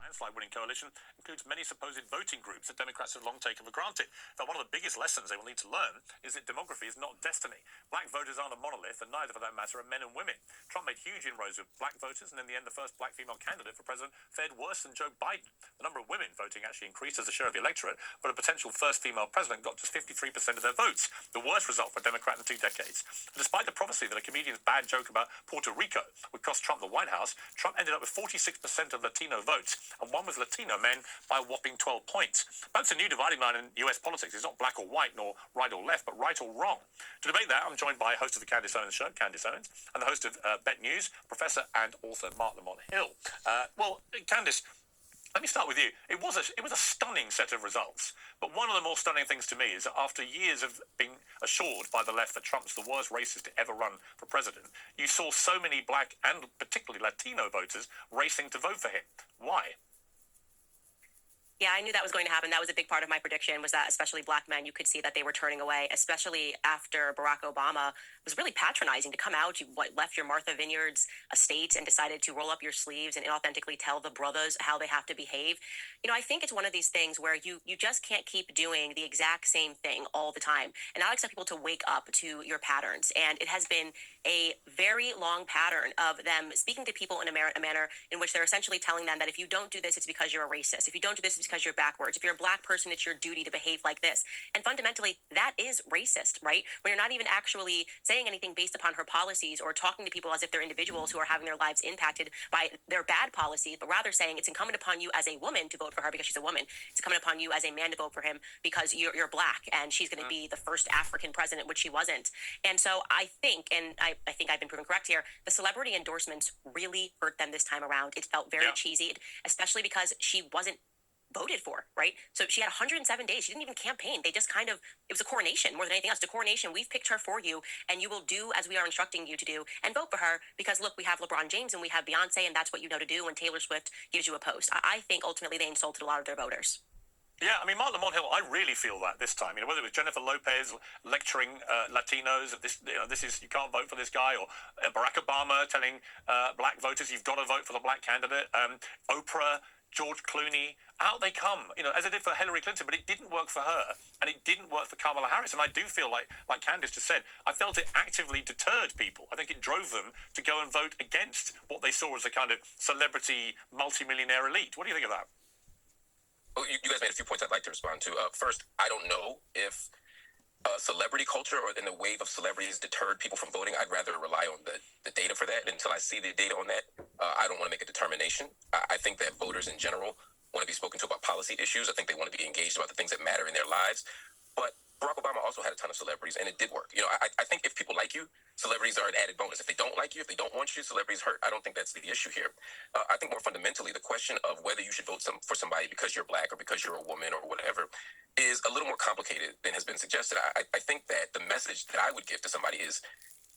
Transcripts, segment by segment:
landslide-winning coalition includes many supposed voting groups that Democrats have long taken for granted. But one of the biggest lessons they will need to learn is that demography is not destiny. Black voters aren't a monolith, and neither, for that matter, are men and women. Trump made huge inroads with black voters, and in the end, the first black female candidate for president fared worse than Joe Biden. The number of women voting actually increased as a share of the electorate, but a potential first female president got just 53% of their votes, the worst result for a Democrat in 2 decades. And despite the prophecy that a comedian's bad joke about Puerto Rico would cost Trump the White House, Trump ended up with 46% of Latino votes, and won with Latino men by a whopping 12 points. That's a new dividing line in US politics. It's not black or white, nor right or left, but right or wrong. To debate that, I'm joined by host of the Candace Owens Show, Candace Owens, and the host of Bet News, Professor and author Mark Lamont Hill. Well, Candace, let me start with you. It was a stunning set of results. But one of the more stunning things to me is that after years of being assured by the left that Trump's the worst racist to ever run for president, you saw so many black and particularly Latino voters racing to vote for him. Why? Yeah, I knew that was going to happen. That was a big part of my prediction, was that especially black men, you could see that they were turning away, especially after Barack Obama was really patronizing to come out. You left your Martha Vineyards estate and decided to roll up your sleeves and inauthentically tell the brothers how they have to behave. You know, I think it's one of these things where you just can't keep doing the exact same thing all the time and not expect people to wake up to your patterns. And it has been a very long pattern of them speaking to people in a manner in which they're essentially telling them that if you don't do this, it's because you're a racist. If you don't do this, it's because you're backwards. If you're a black person, it's your duty to behave like this. And fundamentally, that is racist, right? When you're not even actually saying anything based upon her policies or talking to people as if they're individuals who are having their lives impacted by their bad policies, but rather saying it's incumbent upon you as a woman to vote for her because she's a woman. It's incumbent upon you as a man to vote for him because you're black and she's going to be the first African president, which she wasn't. And so I think, and I think I've been proven correct here, the celebrity endorsements really hurt them this time around. It felt very cheesy, especially because she wasn't voted for, right? So she had 107 days. She didn't even campaign. They just it was a coronation more than anything else. It's a coronation. We've picked her for you, and you will do as we are instructing you to do and vote for her because, look, we have LeBron James and we have Beyonce, and that's what you know to do when Taylor Swift gives you a post. I think ultimately they insulted a lot of their voters. Yeah, I mean, Mark Lamont Hill, I really feel that this time. You know, whether it was Jennifer Lopez lecturing Latinos, this is, you can't vote for this guy, or Barack Obama telling black voters, you've got to vote for the black candidate, Oprah, George Clooney, out they come, you know, as it did for Hillary Clinton, but it didn't work for her, and it didn't work for Kamala Harris. And I do feel like Candace just said, I felt it actively deterred people. I think it drove them to go and vote against what they saw as a kind of celebrity, multimillionaire elite. What do you think of that? Well, you guys made a few points I'd like to respond to. First, I don't know if celebrity culture or in the wave of celebrities deterred people from voting. I'd rather rely on the data for that. Until I see the data on that, I don't want to make a determination. I think that voters in general want to be spoken to about policy issues. I think they want to be engaged about the things that matter in their lives. But Barack Obama also had a ton of celebrities, and it did work. You know, I think if people like you, celebrities are an added bonus. If they don't like you, if they don't want you, celebrities hurt. I don't think that's the issue here. I think more fundamentally, the question of whether you should vote for somebody because you're black or because you're a woman or whatever is a little more complicated than has been suggested. I think that the message that I would give to somebody is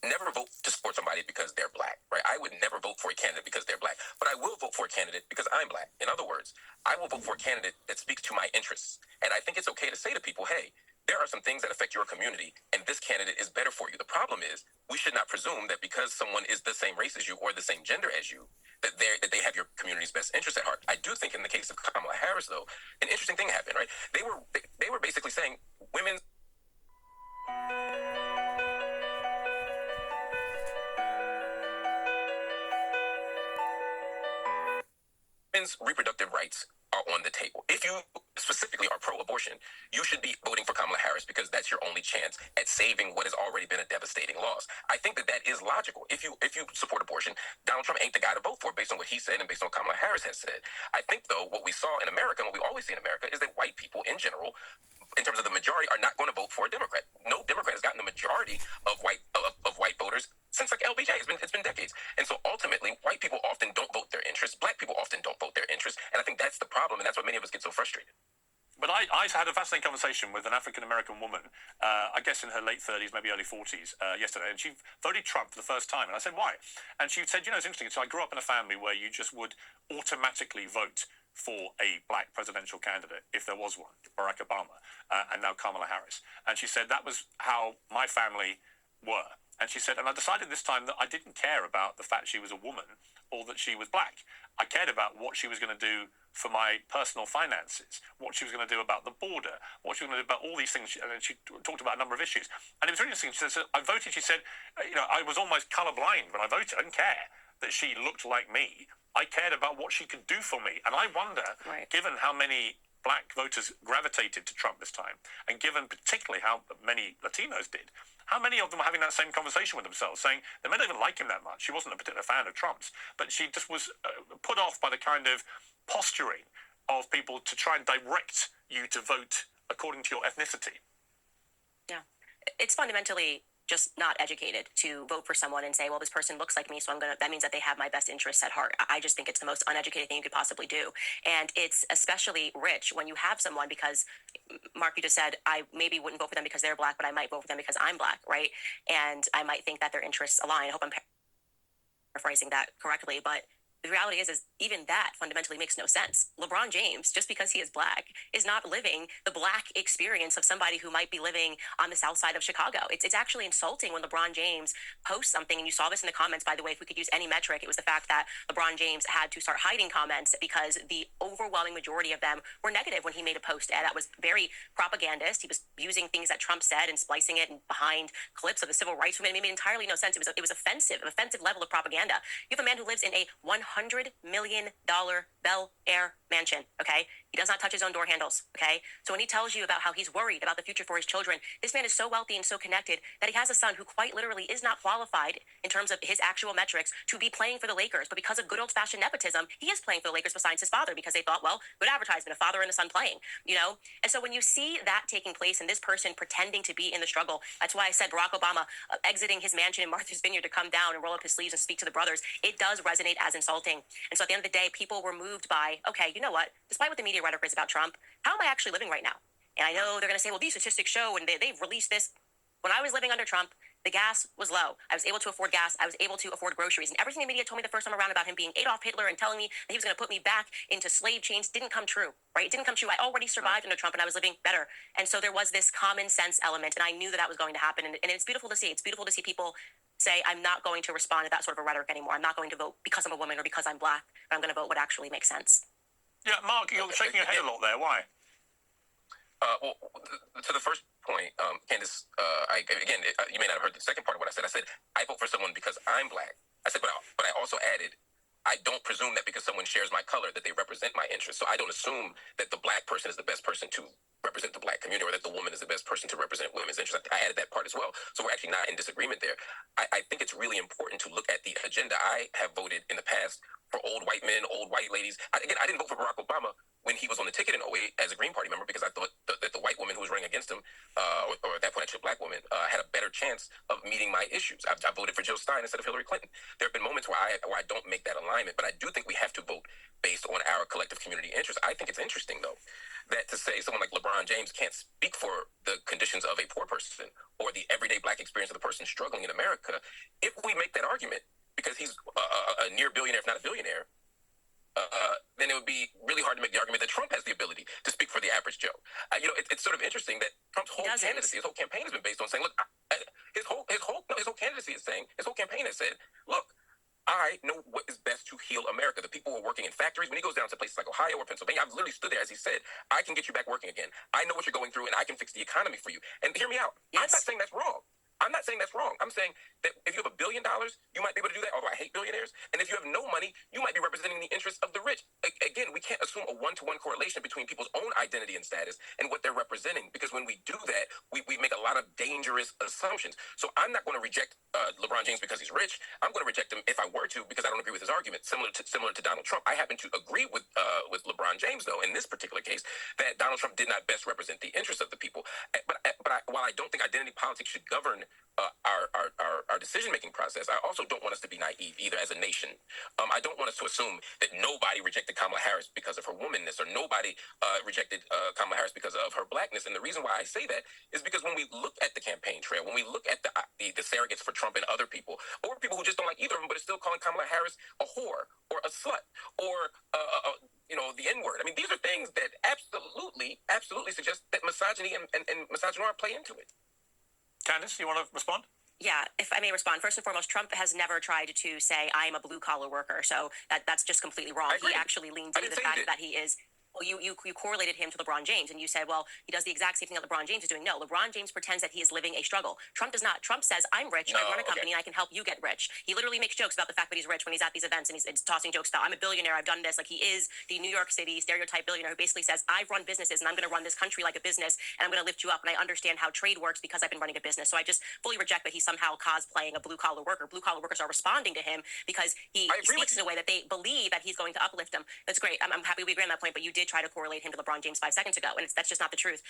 never vote to support somebody because they're black, right? I would never vote for a candidate because they're black, but I will vote for a candidate because I'm black. In other words, I will vote for a candidate that speaks to my interests. And I think it's okay to say to people, hey, there are some things that affect your community, and this candidate is better for you. The problem is we should not presume that because someone is the same race as you or the same gender as you, that they have your community's best interest at heart. I do think in the case of Kamala Harris, though, an interesting thing happened, right? They were basically saying women's reproductive rights are on the table. If you specifically are pro-abortion, you should be voting for Kamala Harris because that's your only chance at saving what has already been a devastating loss. I think that is logical. If you support abortion, Donald Trump ain't the guy to vote for based on what he said and based on what Kamala Harris has said. I think, though, what we saw in America and what we always see in America is that white people in general, in terms of the majority, are not going to vote for a Democrat. No Democrat has gotten the majority of white voters since like LBJ. It's been decades. And so ultimately, white people often don't vote their interests. Black people often don't vote their interests. And I think that's the problem, and that's what many of us get so frustrated. But I had a fascinating conversation with an African-American woman, I guess in her late 30s, maybe early 40s, yesterday, and she voted Trump for the first time. And I said, why? And she said, you know, it's interesting. So I grew up in a family where you just would automatically vote for a black presidential candidate, if there was one, Barack Obama, and now Kamala Harris. And she said that was how my family were. And she said, and I decided this time that I didn't care about the fact she was a woman or that she was black. I cared about what she was going to do for my personal finances, what she was going to do about the border, what she was going to do about all these things. And she talked about a number of issues. And it was really interesting. She said, I voted, she said, I was almost colorblind when I voted. I didn't care that she looked like me. I cared about what she could do for me. And I wonder, given how many black voters gravitated to Trump this time, and given particularly how many Latinos did, how many of them were having that same conversation with themselves, saying they may not even like him that much. She wasn't a particular fan of Trump's, but she just was put off by the kind of posturing of people to try and direct you to vote according to your ethnicity. Yeah. It's fundamentally just not educated to vote for someone and say, well, this person looks like me, so that means that they have my best interests at heart. I just think it's the most uneducated thing you could possibly do. And it's especially rich when you have someone, because Mark, you just said, I maybe wouldn't vote for them because they're black, but I might vote for them because I'm black, right? And I might think that their interests align. I hope I'm paraphrasing that correctly, but the reality is even that fundamentally makes no sense. LeBron James, just because he is black, is not living the black experience of somebody who might be living on the south side of Chicago. It's actually insulting when LeBron James posts something, and you saw this in the comments, by the way. If we could use any metric, it was the fact that LeBron James had to start hiding comments because the overwhelming majority of them were negative when he made a post that was very propagandist. He was using things that Trump said and splicing it behind clips of the civil rights movement. It made entirely no sense. It was offensive, an offensive level of propaganda. You have a man who lives in a $100 million Bel Air mansion, okay? He does not touch his own door handles, okay? So when he tells you about how he's worried about the future for his children, this man is so wealthy and so connected that he has a son who quite literally is not qualified in terms of his actual metrics to be playing for the Lakers. But because of good old-fashioned nepotism, he is playing for the Lakers besides his father, because they thought, well, good advertisement, a father and a son playing, And so when you see that taking place and this person pretending to be in the struggle, that's why I said Barack Obama exiting his mansion in Martha's Vineyard to come down and roll up his sleeves and speak to the brothers, it does resonate as insulting. And so at the end of the day, people were moved by, okay, you know what? Despite what the media rhetoric is about Trump, how am I actually living right now? And I know they're going to say, well, these statistics show, and they've released this. When I was living under Trump, the gas was low. I was able to afford gas. I was able to afford groceries. And everything the media told me the first time around about him being Adolf Hitler and telling me that he was going to put me back into slave chains didn't come true, right? It didn't come true. I already survived under Trump, and I was living better. And so there was this common sense element, and I knew that was going to happen. And it's beautiful to see. It's beautiful to see people say, I'm not going to respond to that sort of a rhetoric anymore. I'm not going to vote because I'm a woman or because I'm black, but I'm going to vote what actually makes sense. Yeah, Mark, you're shaking your head a lot there. Why? Well, to the first point, Candace, you may not have heard the second part of what I said. I said, I vote for someone because I'm black. I said, but I also added, I don't presume that because someone shares my color that they represent my interests. So I don't assume that the black person is the best person to represent the black community, or that the woman is the best person to represent women's interests. I added that part as well. So we're actually not in disagreement there. I think it's really important to look at the agenda. I have voted in the past for old white men, old white ladies. I didn't vote for Barack Obama when he was on the ticket in 08 as a Green Party member, because I thought that the white woman who was running against him, or at that point actually a black woman, had a better chance of meeting my issues. I voted for Jill Stein instead of Hillary Clinton. There have been moments where I don't make that alignment, but I do think we have to vote based on our collective community interests. I think it's interesting, though, that to say someone like LeBron James can't speak for the conditions of a poor person or the everyday black experience of the person struggling in America, if we make that argument, because he's a near billionaire, if not a billionaire, then it would be really hard to make the argument that Trump has the ability to speak for the average Joe. It's sort of interesting that Trump's whole candidacy, his whole campaign has been based on saying, look, his whole candidacy is saying, his whole campaign has said, look, I know what is best to heal America. The people who are working in factories, when he goes down to places like Ohio or Pennsylvania, I've literally stood there as he said, I can get you back working again. I know what you're going through, and I can fix the economy for you. And hear me out. Yes. I'm not saying that's wrong. I'm not saying that's wrong. I'm saying that if you have $1 billion, you might be able to do that, although I hate billionaires. And if you have no money, you might be representing the interests of the rich. Again, we can't assume a one-to-one correlation between people's own identity and status and what they're representing, because when we do that, we make a lot of dangerous assumptions. So I'm not going to reject LeBron James because he's rich. I'm going to reject him if I were to, because I don't agree with his argument, similar to Donald Trump. I happen to agree with LeBron James, though, in this particular case, that Donald Trump did not best represent the interests of the people. But while I don't think identity politics should govern our decision-making process, I also don't want us to be naive either as a nation. I don't want us to assume that nobody rejected Kamala Harris because of her womanness, or nobody rejected Kamala Harris because of her blackness. And the reason why I say that is because when we look at the campaign trail, when we look at the surrogates for Trump and other people, or people who just don't like either of them but are still calling Kamala Harris a whore or a slut or the N-word. I mean, these are things that absolutely suggest that misogyny and misogynoir play into it. Candace, you want to respond? Yeah, if I may respond, first and foremost, Trump has never tried to say I am a blue collar worker, so that's just completely wrong. He actually leans into the fact that he is. Well, you correlated him to LeBron James, and you said, well, he does the exact same thing that LeBron James is doing. No, LeBron James pretends that he is living a struggle. Trump does not. Trump says, I'm rich, I run a company, and I can help you get rich. He literally makes jokes about the fact that he's rich when he's at these events, and he's tossing jokes about, I'm a billionaire, I've done this. Like, he is the New York City stereotype billionaire who basically says, I've run businesses, and I'm going to run this country like a business, and I'm going to lift you up, and I understand how trade works because I've been running a business. So I just fully reject that he's somehow cosplaying a blue-collar worker. Blue-collar workers are responding to him because he speaks in a way that they believe that he's going to uplift them. That's great. I'm happy we agree on that point, but you did try to correlate him to LeBron James 5 seconds ago, and that's just not the truth.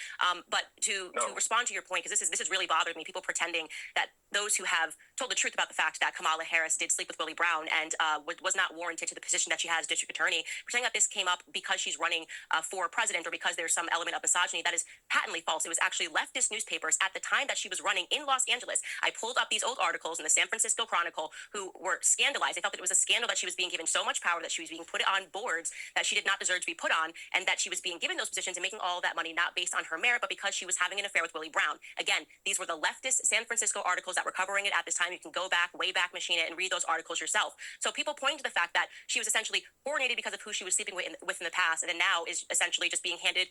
But to respond to your point, because this has really bothered me, people pretending that those who have told the truth about the fact that Kamala Harris did sleep with Willie Brown and was not warranted to the position that she has as district attorney, pretending that this came up because she's running for president or because there's some element of misogyny, that is patently false. It was actually leftist newspapers at the time that she was running in Los Angeles. I pulled up these old articles in the San Francisco Chronicle who were scandalized. They felt that it was a scandal that she was being given so much power, that she was being put on boards that she did not deserve to be put on, and that she was being given those positions and making all that money not based on her merit, but because she was having an affair with Willie Brown. Again, these were the leftist San Francisco articles that were covering it at this time. You can go back, way back machine it, and read those articles yourself. So people point to the fact that she was essentially coronated because of who she was sleeping with in the past, and then now is essentially just being handed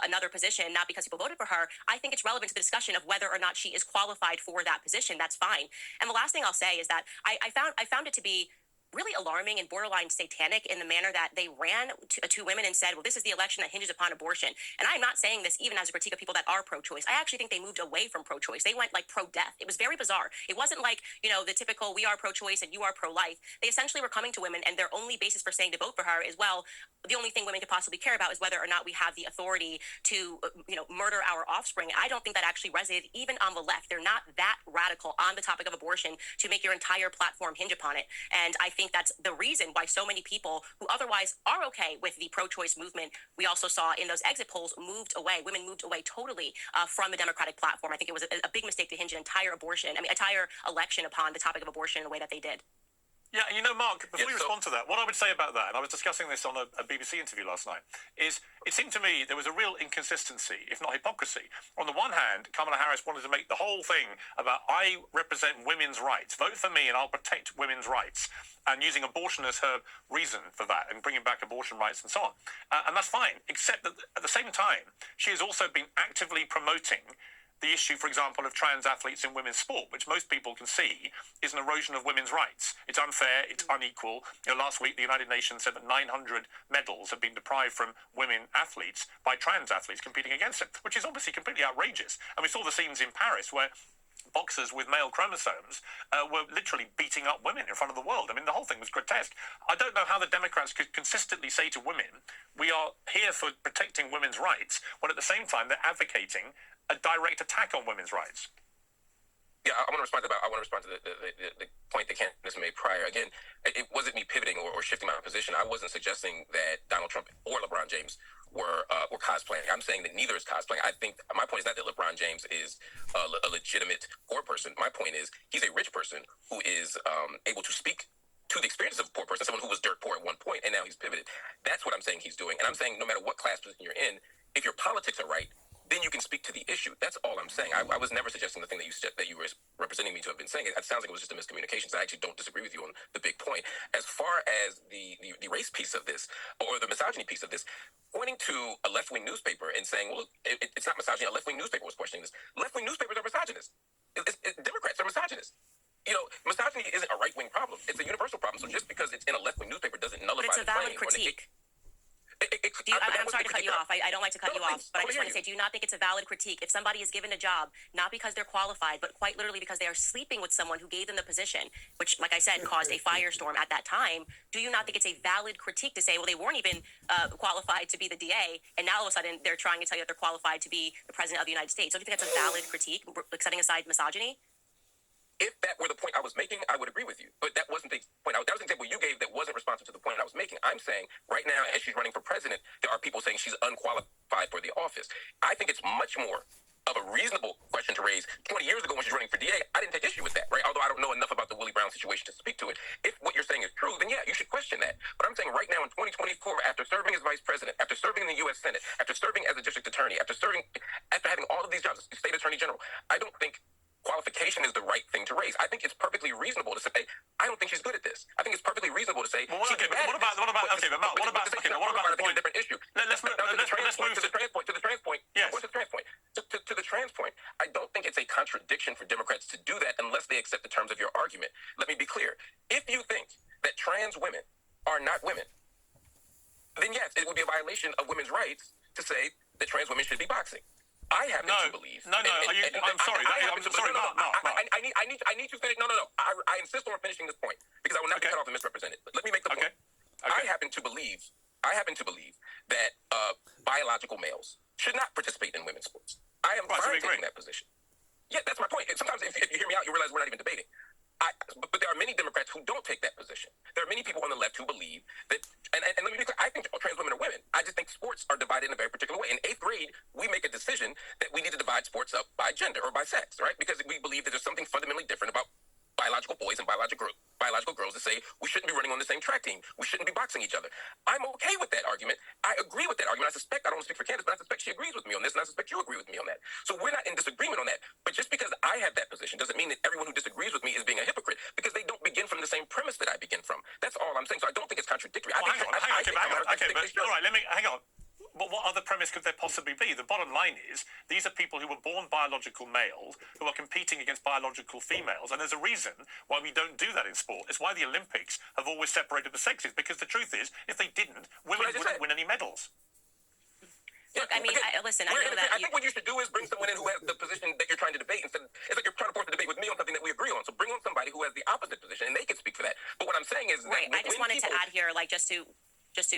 another position, not because people voted for her. I think it's relevant to the discussion of whether or not she is qualified for that position. That's fine. And the last thing I'll say is that I found it to be really alarming and borderline satanic in the manner that they ran to women and said, well, this is the election that hinges upon abortion. And I'm not saying this even as a critique of people that are pro-choice. I actually think they moved away from pro-choice. They went like pro-death. It was very bizarre. It wasn't like, the typical we are pro-choice and you are pro-life. They essentially were coming to women, and their only basis for saying to vote for her is, well, the only thing women could possibly care about is whether or not we have the authority to, murder our offspring. I don't think that actually resonated even on the left. They're not that radical on the topic of abortion to make your entire platform hinge upon it. And I think that's the reason why so many people who otherwise are okay with the pro-choice movement, we also saw in those exit polls, moved away. Women moved away totally from the Democratic platform. I think it was a big mistake to hinge an entire election upon the topic of abortion in the way that they did. Yeah, Mark, before you respond to that, what I would say about that, and I was discussing this on a BBC interview last night, is it seemed to me there was a real inconsistency, if not hypocrisy. On the one hand, Kamala Harris wanted to make the whole thing about, I represent women's rights, vote for me and I'll protect women's rights, and using abortion as her reason for that and bringing back abortion rights and so on. And that's fine, except that at the same time, she has also been actively promoting the issue, for example, of trans athletes in women's sport, which most people can see is an erosion of women's rights. It's unfair, it's unequal. Last week, the United Nations said that 900 medals have been deprived from women athletes by trans athletes competing against them, which is obviously completely outrageous. And we saw the scenes in Paris where boxers with male chromosomes were literally beating up women in front of the world. I mean, the whole thing was grotesque. I don't know how the Democrats could consistently say to women, we are here for protecting women's rights, when at the same time they're advocating a direct attack on women's rights. Yeah, I want to respond to the point that Candace made prior. Again, it wasn't me pivoting or shifting my position. I wasn't suggesting that Donald Trump or LeBron James were cosplaying. I'm saying that neither is cosplaying. I think my point is not that LeBron James is a legitimate poor person. My point is he's a rich person who is able to speak to the experience of a poor person, someone who was dirt poor at one point, and now he's pivoted. That's what I'm saying he's doing. And I'm saying no matter what class position you're in, if your politics are right, then you can speak to the issue. That's all I'm saying. I was never suggesting the thing that you were representing me to have been saying. It sounds like it was just a miscommunication. So I actually don't disagree with you on the big point. As far as the race piece of this, or the misogyny piece of this, pointing to a left-wing newspaper and saying, well, look, it's not misogyny. A left-wing newspaper was questioning this. Left-wing newspapers are misogynist. Democrats are misogynist. Misogyny isn't a right-wing problem. It's a universal problem. So just because it's in a left-wing newspaper doesn't nullify But it's a valid critique. I'm sorry to cut you off. I don't like to cut you off, but I just want to say, do you not think it's a valid critique if somebody is given a job, not because they're qualified, but quite literally because they are sleeping with someone who gave them the position, which, like I said, caused a firestorm at that time? Do you not think it's a valid critique to say, well, they weren't even qualified to be the DA, and now all of a sudden they're trying to tell you that they're qualified to be the president of the United States? Don't you think that's a valid critique, setting aside misogyny? If that were the point I was making, I would agree with you. But that wasn't the point. That was an example you gave that wasn't responsive to the point I was making. I'm saying right now, as she's running for president, there are people saying she's unqualified for the office. I think it's much more of a reasonable question to raise. 20 years ago when she's running for DA, I didn't take issue with that, right? Although I don't know enough about the Willie Brown situation to speak to it. If what you're saying is true, then yeah, you should question that. But I'm saying right now in 2024, after serving as vice president, after serving in the U.S. Senate, after serving as a district attorney, after having all of these jobs, state attorney general, I don't think qualification is the right thing to raise. I think it's perfectly reasonable to say, I don't think she's good at this. I think it's perfectly reasonable to say, Well, okay, but what about the point? Different issue. Let's move to the trans point. Yes. To the trans point. To the trans point. I don't think it's a contradiction for Democrats to do that unless they accept the terms of your argument. Let me be clear. If you think that trans women are not women, then yes, it would be a violation of women's rights to say that trans women should be boxing. I happen to believe. I'm sorry. Mark. I need to finish. No. I insist on finishing this point because I will not be cut off and misrepresented. But let me make the point. Okay. I happen to believe that biological males should not participate in women's sports. I am fine taking that position. Yeah, that's my point. Sometimes if you hear me out, you realize we're not even debating. But there are many Democrats who don't take that position. There are many people on the left who believe that, and let me be clear, I think trans women are women. I just think sports are divided in a very particular way. In 8th grade, we make a decision that we need to divide sports up by gender or by sex, right? Because we believe that there's something fundamentally different about biological boys and biological girls that say we shouldn't be running on the same track team. We shouldn't be boxing each other. I'm okay with that argument. I agree with that argument. I don't want to speak for Candace, but I suspect she agrees with me on this, and I suspect you agree with me on that. So we're not in disagreement on that. But just because I have that position doesn't mean that everyone who disagrees with me is being a hypocrite, because they don't begin from the same premise that I begin from. That's all I'm saying. So I don't think it's contradictory. Hang on. All right, hang on. But what other premise could there possibly be? The bottom line is these are people who were born biological males who are competing against biological females, and there's a reason why we don't do that in sport. It's why the Olympics have always separated the sexes, because the truth is, if they didn't, women wouldn't win any medals. Look, I mean, listen, I know that. I think what you should do is bring someone in who has the position that you're trying to debate. Instead, it's like you're trying to force a debate with me on something that we agree on. So bring on somebody who has the opposite position, and they can speak for that. But what I'm saying is, right. I just wanted to add here, like, just to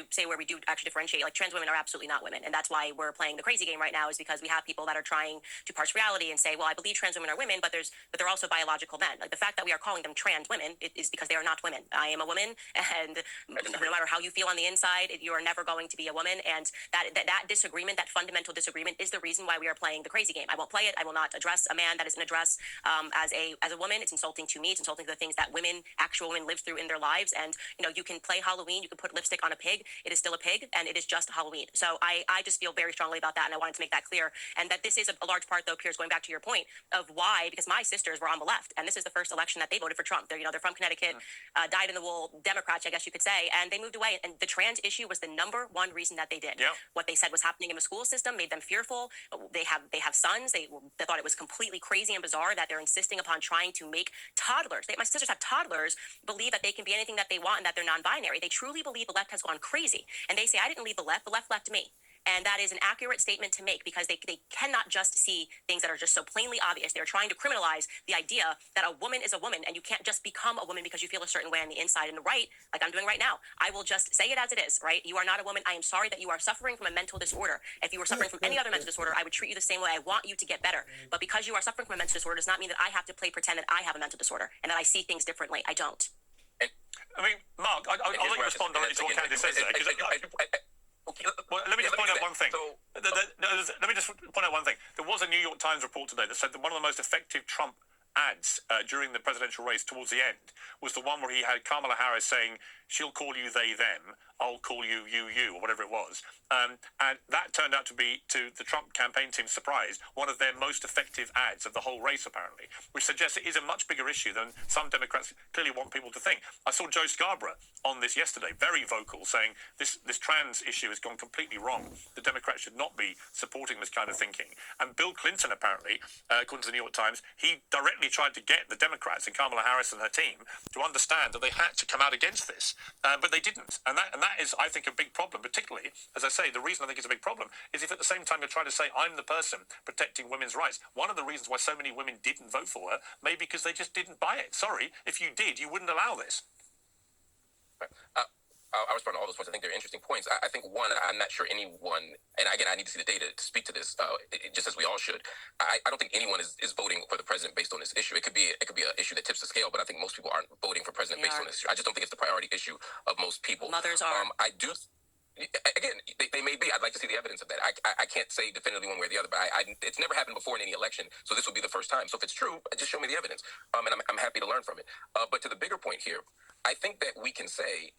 say where we do actually differentiate, like, trans women are absolutely not women. And that's why we're playing the crazy game right now, is because we have people that are trying to parse reality and say, well, I believe trans women are women, but they're also biological men. Like, the fact that we are calling them trans women is because they are not women. I am a woman, and no matter how you feel on the inside, you are never going to be a woman. And that disagreement, that fundamental disagreement, is the reason why we are playing the crazy game. I won't play it. I will not address a man that is an address as a woman. It's insulting to me. It's insulting to the things that actual women live through in their lives. And, you can play Halloween. You can put lipstick on a pig. It is still a pig, and it is just Halloween. So I just feel very strongly about that, and I wanted to make that clear. And that this is a large part, though, Peirce, going back to your point of why, because my sisters were on the left, and this is the first election that they voted for Trump. They're from Connecticut, dyed-in-the-wool Democrats, I guess you could say, and they moved away. And the trans issue was the number one reason that they did. Yeah. What they said was happening in the school system made them fearful. They have sons. They thought it was completely crazy and bizarre that they're insisting upon trying to make toddlers. My sisters have toddlers believe that they can be anything that they want and that they're non-binary. They truly believe the left has gone crazy. And they say, I didn't leave the left left me. And that is an accurate statement to make, because they cannot just see things that are just so plainly obvious. They're trying to criminalize the idea that a woman is a woman, and you can't just become a woman because you feel a certain way on the inside. And the right, like I'm doing right now, I will just say it as it is, right? You are not a woman. I am sorry that you are suffering from a mental disorder. If you were suffering from any other mental disorder, I would treat you the same way. I want you to get better. But because you are suffering from a mental disorder does not mean that I have to pretend that I have a mental disorder and that I see things differently. I don't. I mean, Mark, I'll let you respond directly to what Candace says there. Well, let me just point out one thing. Let me just point out one thing. There was a New York Times report today that said that one of the most effective Trump ads during the presidential race towards the end was the one where he had Kamala Harris saying, she'll call you they, them, I'll call you, you, or whatever it was. And that turned out to be, to the Trump campaign team's surprise, one of their most effective ads of the whole race, apparently, which suggests it is a much bigger issue than some Democrats clearly want people to think. I saw Joe Scarborough on this yesterday, very vocal, saying this trans issue has gone completely wrong. The Democrats should not be supporting this kind of thinking. And Bill Clinton, apparently, according to the New York Times, he directly tried to get the Democrats and Kamala Harris and her team to understand that they had to come out against this, but they didn't. And that is, I think, a big problem, particularly, as I say, the reason I think it's a big problem is if at the same time you're trying to say, I'm the person protecting women's rights. One of the reasons why so many women didn't vote for her may be because they just didn't buy it. Sorry, if you did, you wouldn't allow this. I'll respond to all those points. I think they're interesting points. I think, one, I'm not sure anyone, and again, I need to see the data to speak to this, just as we all should. I don't think anyone is voting for the president based on this issue. It could be an issue that tips the scale, but I think most people aren't voting for president based on this issue. I just don't think it's the priority issue of most people. Mothers are. I do. Again, they may be. I'd like to see the evidence of that. I can't say definitively one way or the other, but it's never happened before in any election, so this would be the first time. So if it's true, just show me the evidence, and I'm happy to learn from it. But to the bigger point here, I think that we can say,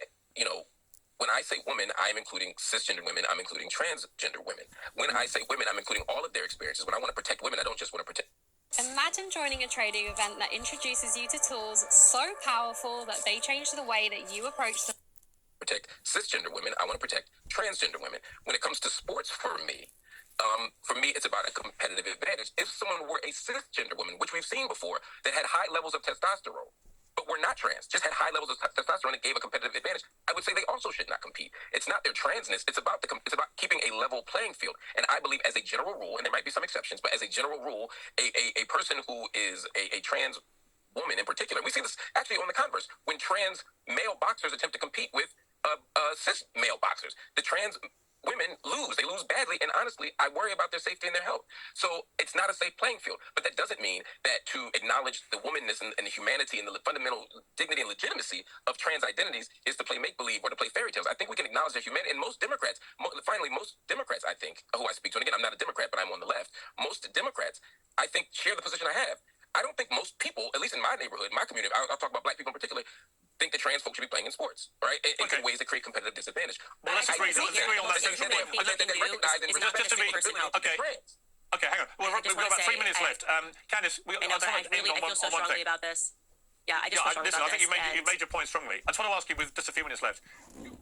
when I say women, I'm including cisgender women, I'm including transgender women. When I say women, I'm including all of their experiences. When I want to protect women, I don't just want to protect Imagine joining a trading event that introduces you to tools so powerful that they change the way that you approach them. Protect cisgender women. I want to protect transgender women. When it comes to sports, for me, it's about a competitive advantage. If someone were a cisgender woman, which we've seen before, that had high levels of testosterone, but were not trans, just had high levels of testosterone and gave a competitive advantage, I would say they also should not compete. It's not their transness. It's about keeping a level playing field. And I believe, as a general rule, and there might be some exceptions, but as a general rule, a person who is a trans woman in particular, we see this actually on the converse when trans male boxers attempt to compete with cis male boxers. The trans women lose. They lose badly, and honestly, I worry about their safety and their health. So it's not a safe playing field. But that doesn't mean that to acknowledge the womanness and the humanity and the fundamental dignity and legitimacy of trans identities is to play make-believe or to play fairy tales. I think we can acknowledge their humanity. And most Democrats, most Democrats, I think, who I speak to, and again, I'm not a Democrat, but I'm on the left, most Democrats, I think, share the position I have. I don't think most people, at least in my neighborhood, my community, I'll talk about black people in particular, think that trans folks should be playing in sports, right? In ways that create competitive disadvantage. Well, let's agree on that. Okay, hang on. We've got about 3 minutes left. Candace, I feel so strongly about this. Yeah, I just feel strongly about this. I think you've made your point strongly. I just want to ask you, with just a few minutes left,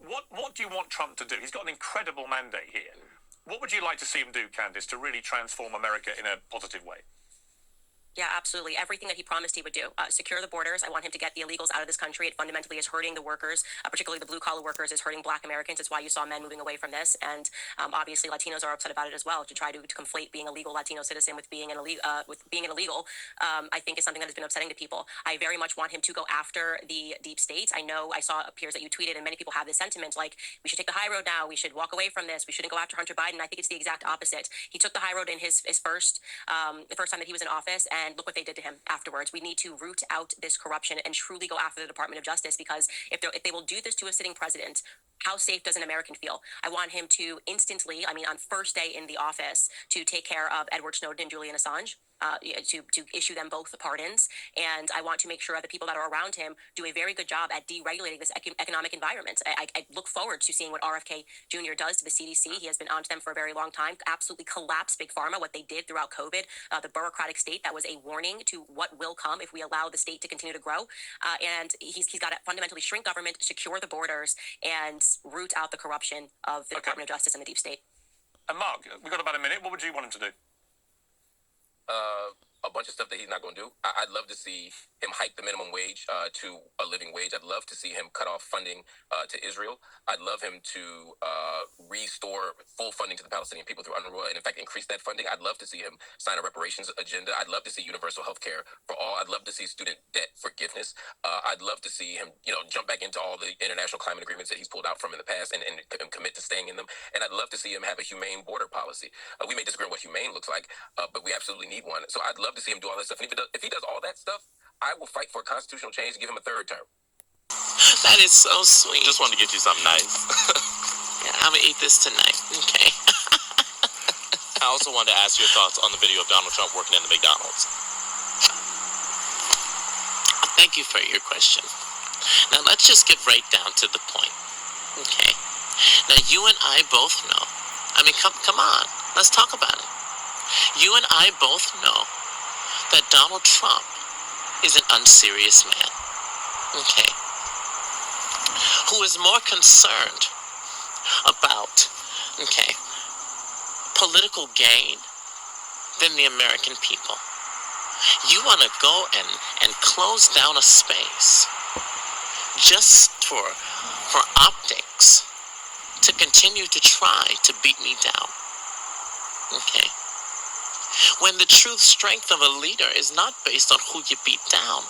what do you want Trump to do? He's got an incredible mandate here. What would you like to see him do, Candace, to really transform America in a positive way? Yeah, absolutely. Everything that he promised he would do. Secure the borders. I want him to get the illegals out of this country. It fundamentally is hurting the workers, particularly the blue-collar workers, is hurting black Americans. It's why you saw men moving away from this. And obviously, Latinos are upset about it as well. To try to conflate being a legal Latino citizen with being an illegal, I think is something that has been upsetting to people. I very much want him to go after the deep states. I know I saw peers that you tweeted, and many people have this sentiment, like, we should take the high road now. We should walk away from this. We shouldn't go after Hunter Biden. I think it's the exact opposite. He took the high road in the first time that he was in office, and look what they did to him afterwards. We need to root out this corruption and truly go after the Department of Justice, because if they will do this to a sitting president, how safe does an American feel? I want him to instantly, on first day in the office, to take care of Edward Snowden and Julian Assange. To issue them both the pardons. And I want to make sure that the people that are around him do a very good job at deregulating this economic environment. I look forward to seeing what RFK Jr. does to the CDC. He has been onto them for a very long time. Absolutely collapsed Big Pharma, what they did throughout COVID, the bureaucratic state that was a warning to what will come if we allow the state to continue to grow. And he's got to fundamentally shrink government, secure the borders, and root out the corruption of the Department of Justice and the deep state. And Mark, we've got about a minute. What would you want him to do? A bunch of stuff that he's not going to do. I'd love to see him hike the minimum wage to a living wage. I'd love to see him cut off funding to Israel. I'd love him to restore full funding to the Palestinian people through UNRWA, and in fact increase that funding. I'd love to see him sign a reparations agenda. I'd love to see universal health care for all. I'd love to see student debt forgiveness. I'd love to see him, jump back into all the international climate agreements that he's pulled out from in the past and commit to staying in them. And I'd love to see him have a humane border policy. We may disagree on what humane looks like, but we absolutely need one. So I'd love to see him do all that stuff. And if he does all that stuff, I will fight for a constitutional change and give him a third term. That is so sweet. Just wanted to get you something nice. Yeah, I'm gonna eat this tonight. Okay. I also wanted to ask your thoughts on the video of Donald Trump working in the McDonald's. Thank you for your question. Now let's just get right down to the point. Okay. Now you and I both know. Come on. Let's talk about it. You and I both know that Donald Trump is an unserious man. Okay. Who is more concerned about, political gain than the American people. You want to go and close down a space just for optics to continue to try to beat me down. Okay. When the true strength of a leader is not based on who you beat down,